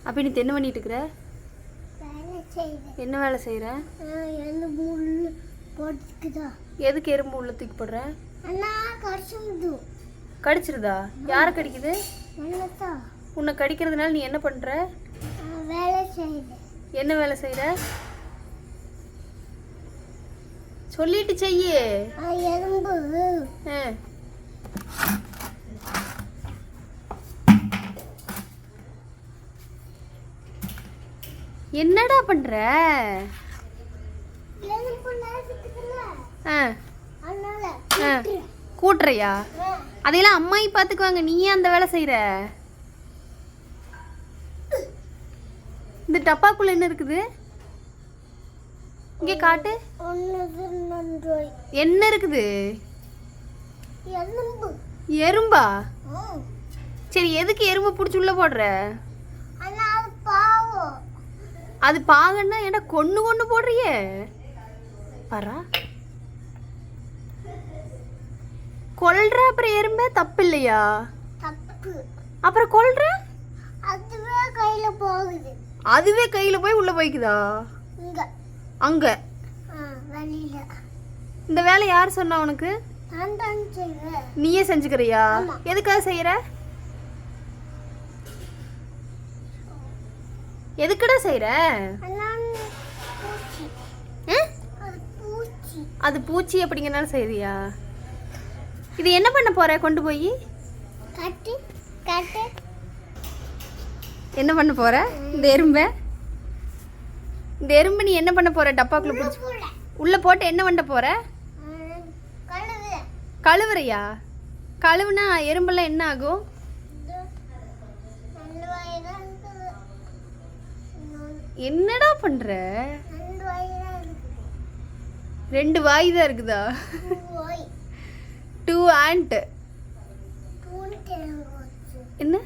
அப்போ நீ என்ன பண்ணிட்டு இருக்கிற? என்ன வேலை செய்கிற? எதுக்கு எறும்பு உள்ள தூக்கி போடுற? கடிச்சிருதா? யாரை கடிக்குது? உன்னை கடிக்கிறதுனால நீ என்ன பண்ற? என்ன வேலை செய்யற? சொல்லிட்டு செய்யு. என்னடா பண்ற? கூட்டுறையா? அதையெல்லாம் அம்மாயி பார்த்துக்குவாங்க, நீ ஏன் அந்த வேலை செய்யற? இந்த டப்பாக்குள்ள என்ன இருக்குது? இங்கே காட்டு. என்ன இருக்குது? எறும்பா? சரி, எதுக்கு எறும்பு பிடிச்சி உள்ள போடுற? அது பாகன்னா என்ன கொண்டு கொண்டு போடுறியே? பாரா, கொல்ற. அப்புறம் எறும்பே தப்பு இல்லையா? அப்புறம் கொல்ற, அதுவே கையில போய் உள்ள போய்க்குதா? அங்க இந்த வேலை யார் சொன்னா உனக்கு? நீயே செஞ்சுக்கிறியா? எதுக்காக செய்யற? எதுக்குடா செய்யற? அது பூச்சி அப்படிங்கறனால செய்யறியா? இது என்ன பண்ண போற? கொண்டு போய் என்ன பண்ண போற? இந்த எறும்பை நீ என்ன பண்ண போற? டப்பாக்குள்ள பிடிச்சி உள்ள போட்டு என்ன பண்ண போற? கழுவுறியா? கழுவுனா எறும்பெல்லாம் என்ன ஆகும்? என்னடா பண்ற? 2 வாய் தான் இருக்குதா? 2 ant. என்ன?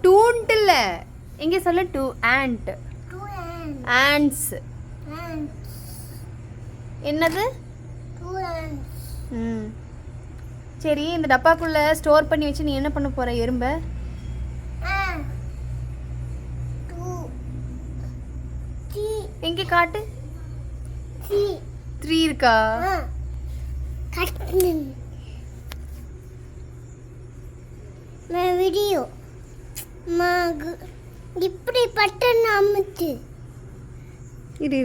டூண்ட் இல்ல, எங்க சொல்ல? 2 ant. ants. என்னது? சரி, இந்த டப்பாக்குள்ள ஸ்டோர் பண்ணி வச்சு நீ என்ன பண்ண போற எறும்ப? எங்க காட்டு. 3 இருக்கா? வீடியோ இப்படி பட்டன் அமுத்து. இரு,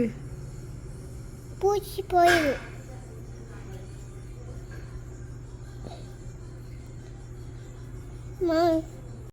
பூச்சி போயிரு.